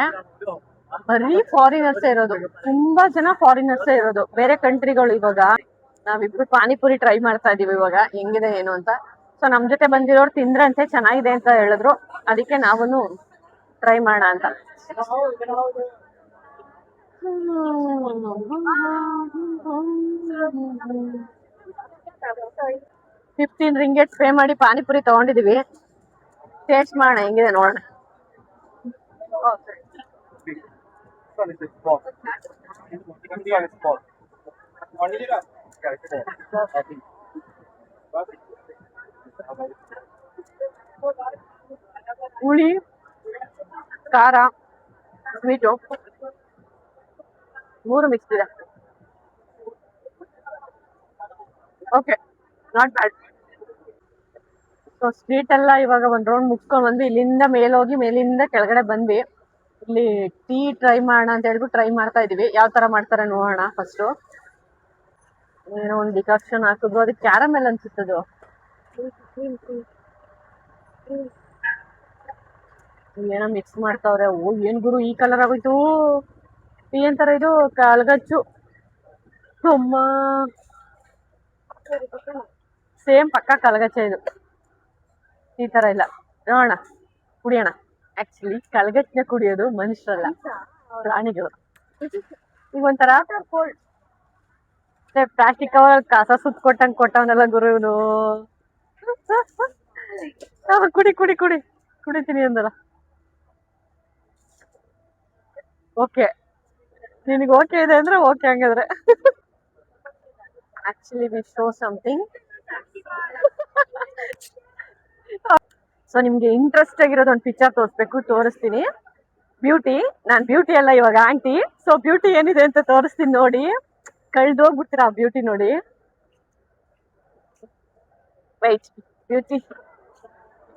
ಬರೀ ಫಾರಿನರ್ಸೇ ಇರೋದು. ತುಂಬಾ ಜನ ಫಾರಿನರ್ಸೇ ಇರೋದು, ಬೇರೆ ಕಂಟ್ರಿಗಳು. ಇವಾಗ ನಾವಿಬ್ರು ಪಾನಿಪುರಿ ಟ್ರೈ ಮಾಡ್ತಾ ಇದೀವಿ ಇವಾಗ, ಹೆಂಗಿದೆ ಏನು ಅಂತ. ಸೊ ನಮ್ ಜೊತೆ ಬಂದಿರೋರು ತಿಂದ್ರಂತೆ, ಚೆನ್ನಾಗಿದೆ ಅಂತ ಹೇಳಿದ್ರು. ಅದಕ್ಕೆ ನಾವೂನು ಟ್ರೈ ಮಾಡೋಣ ಅಂತ. 15 ರಿಂಗೆಟ್ಸ್ ಪೇ ಮಾಡಿ ಪಾನಿಪುರಿ ತಗೊಂಡಿದೀವಿ. ಟೇಸ್ಟ್ ಮಾಡೋಣ ಹೆಂಗಿದೆ ನೋಡೋಣ. ಹುಳಿ, ಖಾರ, ಸ್ವೀಟು 3 ಮಿಕ್ಸ್ ಇದೆ. Okay, not bad. So street ಎಲ್ಲ ಇವಾಗ ಒಂದ್ ರೌಂಡ್ ಮುಗ್ಸ್ಕೊಂಡ್ ಬಂದ್ವಿ. ಇಲ್ಲಿಂದ ಮೇಲೋಗಿ ಮೇಲಿಂದ ಕೆಳಗಡೆ ಬಂದ್ವಿ. ಇಲ್ಲಿ ಟೀ ಟ್ರೈ ಮಾಡೋಣ ಅಂತ ಹೇಳ್ಬಿಟ್ಟು ಟ್ರೈ ಮಾಡ್ತಾ ಇದೀವಿ. ಯಾವ ತರ ಮಾಡ್ತಾರೆ ನೋಡೋಣ. ಫಸ್ಟ್ ಏನೋ ಒಂದು ಡಿಕಾಕ್ಷನ್ ಹಾಕಿದ್ರು, ಅದಕ್ಕೆ ಕ್ಯಾರಮೆಲ್ ಅನ್ಸುತ್ತದು. ಏನೋ ಮಿಕ್ಸ್ ಮಾಡ್ತಾವ್ರೆ. ಓ ಏನ್ ಗುರು ಈ ಕಲರ್ ಆಗೋಯ್ತು. ಟೀ ಅಂತಾರ ಇದು, ಕಲ್ಗಚ್ಚು. ಅಮ್ಮ, ಸೇಮ್ ಪಕ್ಕ ಕಲ್ಗಚ್ಚ ಇದು. ಈ ತರ ಇಲ್ಲ. ನೋಡೋಣ, ಕುಡಿಯೋಣ. ಆಕ್ಚುಲಿ ಕಲ್ಗಚ್ಚನ ಕುಡಿಯೋದು ಮನುಷ್ಯರಲ್ಲ, ಪ್ರಾಣಿಗಳು. ಈಗ ಒಂಥರ ಪ್ಲಾಸ್ಟಿಕ್ ಕವರ್ ಕಸ ಸುತ್ತ ಕೊಟ್ಟಂಗ್ ಕೊಟ್ಟವನೆಲ್ಲ ಗುರು ಇವನು. ಕುಡಿ ಕುಡಿ ಕುಡಿ ಕುಡಿತೀನಿ ಅಂದಲ್ಲ. ಓಕೆ, ನಿನಗೆ ಓಕೆ ಇದೆ ಅಂದ್ರೆ ಓಕೆ ಹಂಗಾದ್ರೆ. Actually we show something. So ನಿಮ್ಗೆ ಇಂಟ್ರೆಸ್ಟ್ ಆಗಿರೋದು ಒಂದು ಪಿಕ್ಚರ್ ತೋರಿಸ್ತೀನಿ. ಬ್ಯೂಟಿ, ನಾನ್ ಬ್ಯೂಟಿ ಅಲ್ಲ ಇವಾಗ ಆಂಟಿ. ಸೊ ಬ್ಯೂಟಿ ಏನಿದೆ ಅಂತ ತೋರಿಸ್ತೀನಿ ನೋಡಿ, ಕಳ್ದೋಗ್ಬಿಡ್ತೀರಾ ಆ ಬ್ಯೂಟಿ ನೋಡಿ. ವೈಟ್ ಬ್ಯೂಟಿ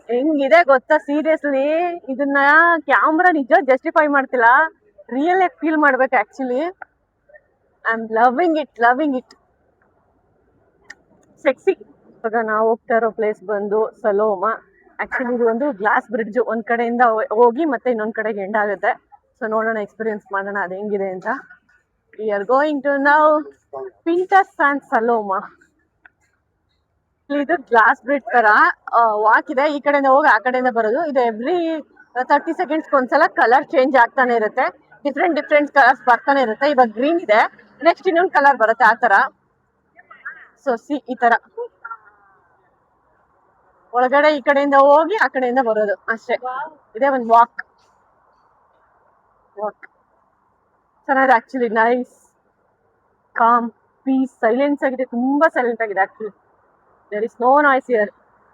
ಹೆಂಗಿದೆ ಗೊತ್ತಾ? ಸೀರಿಯಸ್ಲಿ ಇದನ್ನ ಕ್ಯಾಮ್ರಾ ನಿಜ ಜಸ್ಟಿಫೈ ಮಾಡ್ತಿಲ್ಲ, ರಿಯಲ್ ಆಗಿ ಫೀಲ್ ಮಾಡ್ಬೇಕು. Actually I am loving it. Sexy. ಇವಾಗ ನಾವು ಹೋಗ್ತಾ ಇರೋ ಪ್ಲೇಸ್ ಬಂದು ಸಲೋಮಾ. ಆಕ್ಚುಲಿ ಇದು ಒಂದು ಗ್ಲಾಸ್ ಬ್ರಿಡ್ಜ್, ಒಂದ್ ಕಡೆಯಿಂದ ಹೋಗಿ ಮತ್ತೆ ಇನ್ನೊಂದ್ ಕಡೆಗೆ ಎಂಡ್ ಆಗುತ್ತೆ. ಸೊ ನೋಡೋಣ, ಎಕ್ಸ್ಪೀರಿಯನ್ಸ್ ಮಾಡೋಣ ಅದು ಹೆಂಗಿದೆ ಅಂತ. We are going to now Pintasan and Saloma. ಇದು ಗ್ಲಾಸ್ ಬ್ರಿಡ್ಜ್ ತರ ವಾಕ್ ಇದೆ. ಈ ಕಡೆಯಿಂದ ಹೋಗಿ ಆ ಕಡೆಯಿಂದ ಬರೋದು. ಇದು ಎವ್ರಿ 30 ಸೆಕೆಂಡ್ಸ್ ಒಂದ್ಸಲ ಕಲರ್ ಚೇಂಜ್ ಆಗ್ತಾನೆ ಇರುತ್ತೆ. ಡಿಫ್ರೆಂಟ್ ಕಲರ್ಸ್ ಬರ್ತಾನೆ ಇರುತ್ತೆ. ಇವಾಗ ಗ್ರೀನ್ ಇದೆ, ನೆಕ್ಸ್ಟ್ ಇನ್ನೊಂದು ಕಲರ್ ಬರುತ್ತೆ, ಆ ತರ. ಸೊ ಈ ತರ ಒಳಗಡೆ ಈ ಕಡೆಯಿಂದ ಹೋಗಿ ಆ ಕಡೆಯಿಂದ ಬರೋದು ಅಷ್ಟೇ. ಇದೇ ಒಂದು ವಾಕ್. ಚೆನ್ನಾಗಿದೆ actually. Nice, calm, peace, silence ಆಗಿದೆ. ತುಂಬಾ ಸೈಲೆಂಟ್ ಆಗಿದೆ actually. There is no noise here.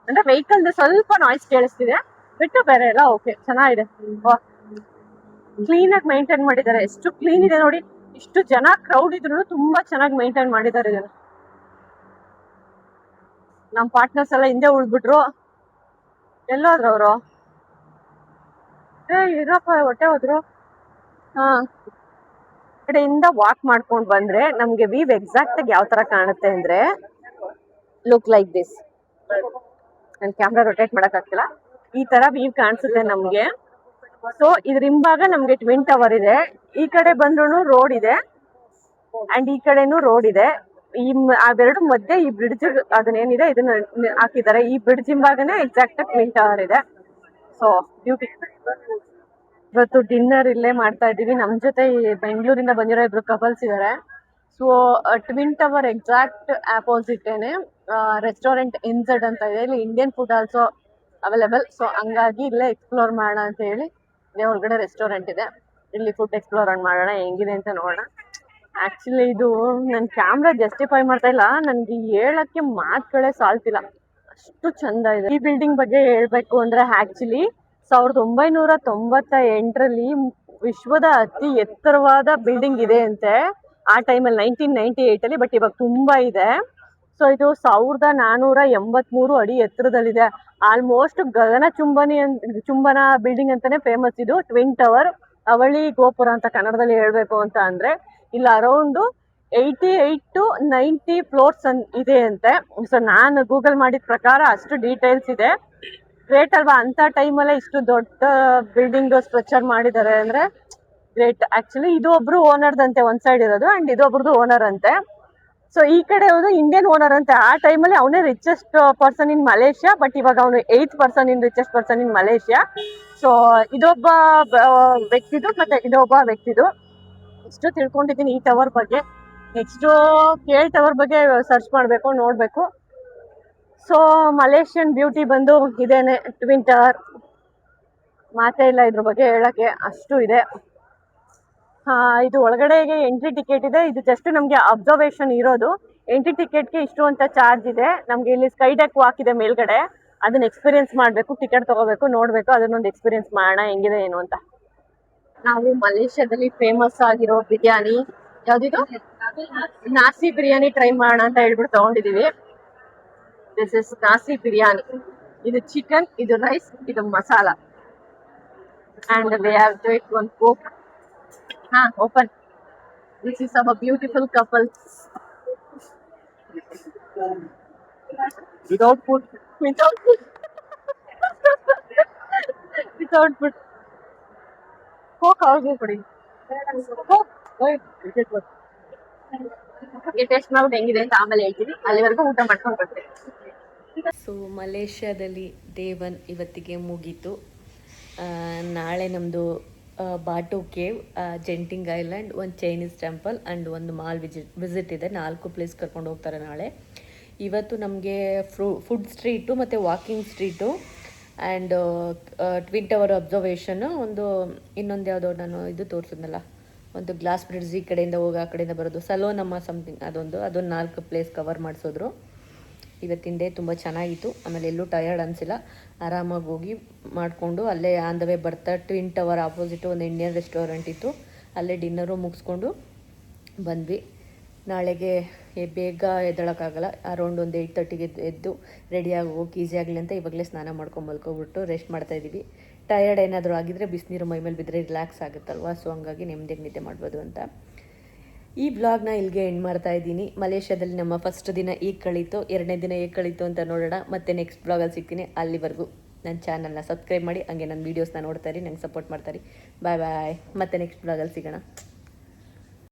ಅಂದ್ರೆ ವೆಹಿಕಲ್ ಸ್ವಲ್ಪ ನಾಯ್ಸ್ ಕೇಳಿಸ್ತಿದೆ, ಬಿಟ್ಟು ಬೇರೆ ಎಲ್ಲ ಓಕೆ. ಚೆನ್ನಾಗಿದೆ, ಕ್ಲೀನ್ ಆಗಿ ಮೇಂಟೈನ್ ಮಾಡಿದ್ದಾರೆ. ಎಷ್ಟು ಕ್ಲೀನ್ ಇದೆ ನೋಡಿ. ಇಷ್ಟು ಜನ ಕ್ರೌಡ್ ಇದ್ರು ತುಂಬಾ ಚೆನ್ನಾಗಿ ಮೇಂಟೈನ್ ಮಾಡಿದ್ದಾರೆ ಇದನ್ನ. ನಮ್ ಪಾರ್ಟ್ನರ್ಸ್ ಎಲ್ಲ ಹಿಂದೆ ಉಳ್ಬಿಟ್ರು. ಎಲ್ಲೋದ್ರು ಅವರು? ಇರಪ್ಪ, ಹೊಟ್ಟೆ ಹೋದ್ರು. ಕಡೆಯಿಂದ ವಾಕ್ ಮಾಡ್ಕೊಂಡ್ ಬಂದ್ರೆ ನಮ್ಗೆ ವ್ಯೂ ಎಕ್ಸಾಕ್ಟ್ ಆಗಿ ಯಾವ ತರ ಕಾಣುತ್ತೆ ಅಂದ್ರೆ, ಲುಕ್ ಲೈಕ್ ದಿಸ್. ನನ್ ಕ್ಯಾಮ್ರಾ ರೊಟೇಟ್ ಮಾಡಕ್ ಆಗ್ತಿಲ್ಲ. ಈ ತರ ವ್ಯೂ ಕಾಣಿಸುತ್ತೆ ನಮ್ಗೆ. ಸೊ ಇದ್ರ ಹಿಂಭಾಗ ನಮ್ಗೆ ಟ್ವಿನ್ ಟವರ್ ಇದೆ. ಈ ಕಡೆ ಬಂದ್ರು ರೋಡ್ ಇದೆ ಅಂಡ್ ಈ ಕಡೆನೂ ರೋಡ್ ಇದೆ. ಅವೆರಡು ಮಧ್ಯೆ ಈ ಬ್ರಿಡ್ಜ್ ಅದನ್ನೇನಿದೆ ಇದನ್ನ ಹಾಕಿದ್ದಾರೆ. ಈ ಬ್ರಿಡ್ಜ್ ಹಿಂಭಾಗನೇ ಎಕ್ಸಾಕ್ಟ್ ಟ್ವಿನ್ ಟವರ್ ಇದೆ. So beauty. ಇವತ್ತು ಡಿನ್ನರ್ ಇಲ್ಲೇ ಮಾಡ್ತಾ ಇದ್ದೀವಿ. ನಮ್ಮ ಜೊತೆ ಈ ಬೆಂಗಳೂರಿಂದ ಬಂದಿರೋ ಇಬ್ರು ಕಪಲ್ಸ್ ಇದ್ದಾರೆ. ಸೊ ಟ್ವಿನ್ ಟವರ್ ಎಕ್ಸಾಕ್ಟ್ ಆಪೋಸಿಟೇನೆ ರೆಸ್ಟೋರೆಂಟ್ ಇನ್ಸೆಡ್ ಅಂತ ಇದೆ. ಇಲ್ಲಿ Indian food also available. So ಹಂಗಾಗಿ ಇಲ್ಲೇ ಎಕ್ಸ್ಪ್ಲೋರ್ ಮಾಡೋಣ ಅಂತ ಹೇಳಿ ಇದೇ ಹೊರಗಡೆ ರೆಸ್ಟೋರೆಂಟ್ ಇದೆ. ಇಲ್ಲಿ ಫುಡ್ ಎಕ್ಸ್ಪ್ಲೋರ್ ಮಾಡೋಣ ಹೆಂಗಿದೆ ಅಂತ ನೋಡೋಣ. ಆ್ಯಕ್ಚುಲಿ ಇದು ನನ್ನ ಕ್ಯಾಮ್ರಾ ಜಸ್ಟಿಫೈ ಮಾಡ್ತಾ ಇಲ್ಲ, ನನಗೆ ಹೇಳೋಕ್ಕೆ ಮಾತುಗಳೇ ಸಾಲ್ತಿಲ್ಲ, ಅಷ್ಟು ಚಂದ ಇದೆ. ಈ ಬಿಲ್ಡಿಂಗ್ ಬಗ್ಗೆ ಹೇಳಬೇಕು ಅಂದರೆ ಆ್ಯಕ್ಚುಲಿ 1998ರಲ್ಲಿ ವಿಶ್ವದ ಅತಿ ಎತ್ತರವಾದ ಬಿಲ್ಡಿಂಗ್ ಇದೆ ಅಂತೆ ಆ ಟೈಮಲ್ಲಿ 1998ಅಲ್ಲಿ. ಬಟ್ ಇವಾಗ ತುಂಬ ಇದೆ. ಸೊ ಇದು 1483 ಅಡಿ ಎತ್ತರದಲ್ಲಿದೆ. ಆಲ್ಮೋಸ್ಟ್ ಗಗನ ಚುಂಬನ ಬಿಲ್ಡಿಂಗ್ ಅಂತಾನೆ ಫೇಮಸ್ ಇದು. ಟ್ವಿನ್ ಟವರ್, ಅವಳಿ ಗೋಪುರ ಅಂತ ಕನ್ನಡದಲ್ಲಿ ಹೇಳಬೇಕು ಅಂತ ಅಂದರೆ. ಇಲ್ಲಿ ಅರೌಂಡು 88 to 90 ಫ್ಲೋರ್ಸ್ ಇದೆ ಅಂತೆ. ಸೊ ನಾನು ಗೂಗಲ್ ಮಾಡಿದ ಪ್ರಕಾರ ಅಷ್ಟು ಡೀಟೇಲ್ಸ್ ಇದೆ. ಗ್ರೇಟ್ ಅಲ್ವಾ, ಅಂಥ ಟೈಮಲ್ಲೇ ಇಷ್ಟು ದೊಡ್ಡ ಬಿಲ್ಡಿಂಗ್ ಸ್ಟ್ರಕ್ಚರ್ ಮಾಡಿದ್ದಾರೆ ಅಂದರೆ ಗ್ರೇಟ್. ಆ್ಯಕ್ಚುಲಿ ಇದು ಒಬ್ರು ಓನರ್ದಂತೆ ಒಂದು ಸೈಡ್ ಇರೋದು, ಆ್ಯಂಡ್ ಇದೊಬ್ರದ್ದು ಓನರ್ ಅಂತೆ. ಸೊ ಈ ಕಡೆ ಇರೋದು ಇಂಡಿಯನ್ ಓನರ್ ಅಂತೆ. ಆ ಟೈಮಲ್ಲಿ ಅವನೇ richest person in Malaysia, but ಇವಾಗ ಅವನು 8th person in richest person in Malaysia. So ಇದೊಬ್ಬ ವ್ಯಕ್ತಿದು ಮತ್ತೆ ಇದೊಬ್ಬ ವ್ಯಕ್ತಿದು. ಇಷ್ಟು ತಿಳ್ಕೊಂಡಿದ್ದೀನಿ ಈ ಟವರ್ ಬಗ್ಗೆ. ನೆಕ್ಸ್ಟು KL ಟವರ್ ಬಗ್ಗೆ ಸರ್ಚ್ ಮಾಡಬೇಕು, ನೋಡಬೇಕು. ಸೊ ಮಲೇಷಿಯನ್ ಬ್ಯೂಟಿ ಬಂದು ಇದೇನೆ ಟ್ವಿನ್ ಟವರ್. ಮಾತೇ ಇಲ್ಲ ಇದ್ರ ಬಗ್ಗೆ ಹೇಳೋಕ್ಕೆ, ಅಷ್ಟು ಇದೆ. ಇದು ಒಳಗಡೆಗೆ ಎಂಟ್ರಿ ಟಿಕೆಟ್ ಇದೆ. ಇದು ಜಸ್ಟ್ ನಮಗೆ ಅಬ್ಸರ್ವೇಷನ್ ಇರೋದು. ಎಂಟ್ರಿ ಟಿಕೆಟ್ಗೆ ಇಷ್ಟು ಅಂತ ಚಾರ್ಜ್ ಇದೆ. ನಮಗೆ ಇಲ್ಲಿ ಸ್ಕೈ ಡೆಕ್ ವಾಕ್ ಇದೆ ಮೇಲ್ಗಡೆ, ಅದನ್ನ ಎಕ್ಸ್ಪೀರಿಯನ್ಸ್ ಮಾಡಬೇಕು. ಟಿಕೆಟ್ ತೊಗೋಬೇಕು, ನೋಡಬೇಕು, ಅದನ್ನೊಂದು ಎಕ್ಸ್ಪೀರಿಯನ್ಸ್ ಮಾಡೋಣ ಹೆಂಗಿದೆ ಏನು ಅಂತ. ನಾವು ಮಲೇಷ್ಯಾದಲ್ಲಿ ಫೇಮಸ್ ಆಗಿರೋ ಬಿರಿಯಾನಿ ಯಾವುದಿದು, ನಾಸಿ ಬಿರಿಯಾನಿ ಟ್ರೈ ಮಾಡೋಣ ಅಂತ ಹೇಳ್ಬಿಟ್ಟು ತೊಗೊಂಡಿದ್ದೀವಿ. This is nasi biryani. ಇದು ಚಿಕನ್, ಇದು ರೈಸ್, ಇದು masala. And we have to eat one coke. Open. This is our beautiful couple. Without food. Without food. Without food. Coke ಅವ್ರಿಗೂ ಕೊಡಿ. ಟೇಸ್ಟ್ ಮಾಡ್ಬಿಟ್ಟು ಹೆಂಗಿದೆ ಅಂತ ಆಮೇಲೆ ಹೇಳ್ತೀನಿ. ಅಲ್ಲಿವರೆಗೂ ಊಟ ಮಾಡ್ಕೊಂಡು ಬರ್ತೀನಿ. ಸೊ ಮಲೇಷ್ಯಾದಲ್ಲಿ ಡೇ 1 ಇವತ್ತಿಗೆ ಮುಗೀತು. ನಾಳೆ ನಮ್ಮದು ಬಾಟು ಕೇವ್, ಜೆಂಟಿಂಗ್ ಐಲ್ಯಾಂಡ್, ಒಂದು ಚೈನೀಸ್ ಟೆಂಪಲ್ ಆ್ಯಂಡ್ ಒಂದು ಮಾಲ್ ವಿಸಿಟ್ ಇದೆ. 4 ಪ್ಲೇಸ್ ಕರ್ಕೊಂಡು ಹೋಗ್ತಾರೆ ನಾಳೆ. ಇವತ್ತು ನಮಗೆ ಫುಡ್ ಸ್ಟ್ರೀಟು ಮತ್ತು walking street and twin tower observation, ಇನ್ನೊಂದು ಯಾವುದೋ ನಾನು ಇದು ತೋರಿಸಿದ್ನಲ್ಲ, ಒಂದು ಗ್ಲಾಸ್ ಬ್ರಿಡ್ಜ್ ಈ ಕಡೆಯಿಂದ ಹೋಗಿ ಆ ಕಡೆಯಿಂದ ಬರೋದು, ಸಲೋನಮ್ಮ ಸಮಥಿಂಗ್, ಅದೊಂದು 4 ಪ್ಲೇಸ್ ಕವರ್ ಮಾಡಿಸಿದ್ರು. ಇವತ್ತಿನ ಡೇ ತುಂಬ ಚೆನ್ನಾಗಿತ್ತು. ಆಮೇಲೆ ಎಲ್ಲೂ ಟಯರ್ಡ್ ಅನಿಸಿಲ್ಲ, ಆರಾಮಾಗಿ ಹೋಗಿ ಮಾಡಿಕೊಂಡು ಅಲ್ಲೇ ಆನ್ ದ ವೇ ಬರ್ತಾ ಟ್ವಿನ್ ಟವರ್ ಆಪೋಸಿಟು ಒಂದು ಇಂಡಿಯನ್ ರೆಸ್ಟೋರೆಂಟ್ ಇತ್ತು, ಅಲ್ಲೇ ಡಿನ್ನರು ಮುಗಿಸ್ಕೊಂಡು ಬಂದ್ವಿ. ನಾಳೆಗೆ ಬೇಗ ಎದ್ದಳಕ್ಕಾಗಲ್ಲ, ಅರೌಂಡ್ ಒಂದು 8:30ಗೆ ಎದ್ದು ರೆಡಿಯಾಗಿ ಹೋಗಿ ಈಸಿ ಆಗಲಿ ಅಂತ ಇವಾಗಲೇ ಸ್ನಾನ ಮಾಡ್ಕೊಂಡು ಮಲ್ಕೊಬಿಟ್ಟು ರೆಸ್ಟ್ ಮಾಡ್ತಾಯಿದ್ದೀವಿ. ಟಯರ್ಡ್ ಏನಾದರೂ ಆಗಿದ್ರೆ ಬಿಸಿನೀರು ಮೈ ಮೇಲೆ ಬಿದ್ದರೆ ರಿಲ್ಯಾಕ್ಸ್ ಆಗುತ್ತಲ್ವ, ಸೊ ಹಂಗಾಗಿ ನೆಮ್ಮದಿಗೆ ನಿದ್ದೆ ಮಾಡ್ಬೋದು ಅಂತ. ಈ ಬ್ಲಾಗ್ನ ಇಲ್ಲಿಗೆ ಎಂಡ್ ಮಾಡ್ತಾ ಇದ್ದೀನಿ. ಮಲೇಷ್ಯಾದಲ್ಲಿ ನಮ್ಮ ಫಸ್ಟ್ ದಿನ ಈಗ ಕಳೀತು, 2ನೇ ದಿನ ಹೇಗೆ ಕಳೀತು ಅಂತ ನೋಡೋಣ. ಮತ್ತೆ ನೆಕ್ಸ್ಟ್ ಬ್ಲಾಗಲ್ಲಿ ಸಿಗ್ತೀನಿ. ಅಲ್ಲಿವರೆಗೂ ನನ್ನ ಚಾನಲ್ನ ಸಬ್ಸ್ಕ್ರೈಬ್ ಮಾಡಿ, ಹಂಗೆ ನನ್ನ ವೀಡಿಯೋಸ್ನ ನೋಡ್ತಾಯಿರಿ, ನಂಗೆ ಸಪೋರ್ಟ್ ಮಾಡ್ತಾಯಿರಿ. ಬಾಯ್ ಬಾಯ್. ಮತ್ತೆ ನೆಕ್ಸ್ಟ್ ಬ್ಲಾಗಲ್ಲಿ ಸಿಗೋಣ.